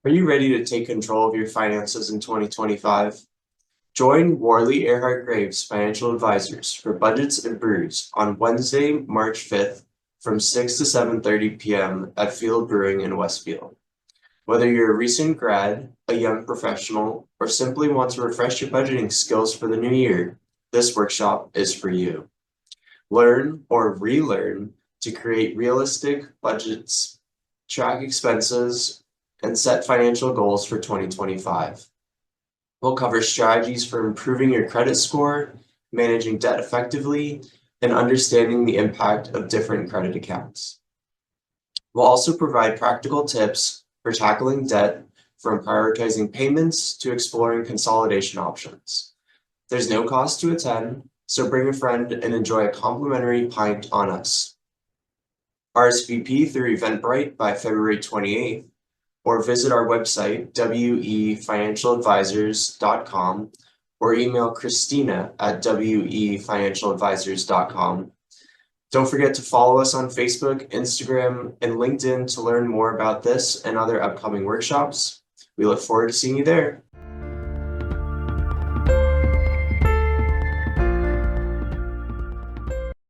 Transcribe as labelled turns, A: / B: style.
A: Are you ready to take control of your finances in 2025? Join Worley Erhart-Graves Financial Advisors for Budgets and Brews on Wednesday, March 5th from 6 to 7:30 p.m. at Field Brewing in Westfield. Whether you're a recent grad, a young professional, or simply want to refresh your budgeting skills for the new year, this workshop is for you. Learn or relearn to create realistic budgets, track expenses, and set financial goals for 2025. We'll cover strategies for improving your credit score, managing debt effectively, and understanding the impact of different credit accounts. We'll also provide practical tips for tackling debt, from prioritizing payments to exploring consolidation options. There's no cost to attend, so bring a friend and enjoy a complimentary pint on us. RSVP through Eventbrite by February 28th, or visit our website, wefinancialadvisors.com, or email Christina at wefinancialadvisors.com. Don't forget to follow us on Facebook, Instagram, and LinkedIn to learn more about this and other upcoming workshops. We look forward to seeing you there.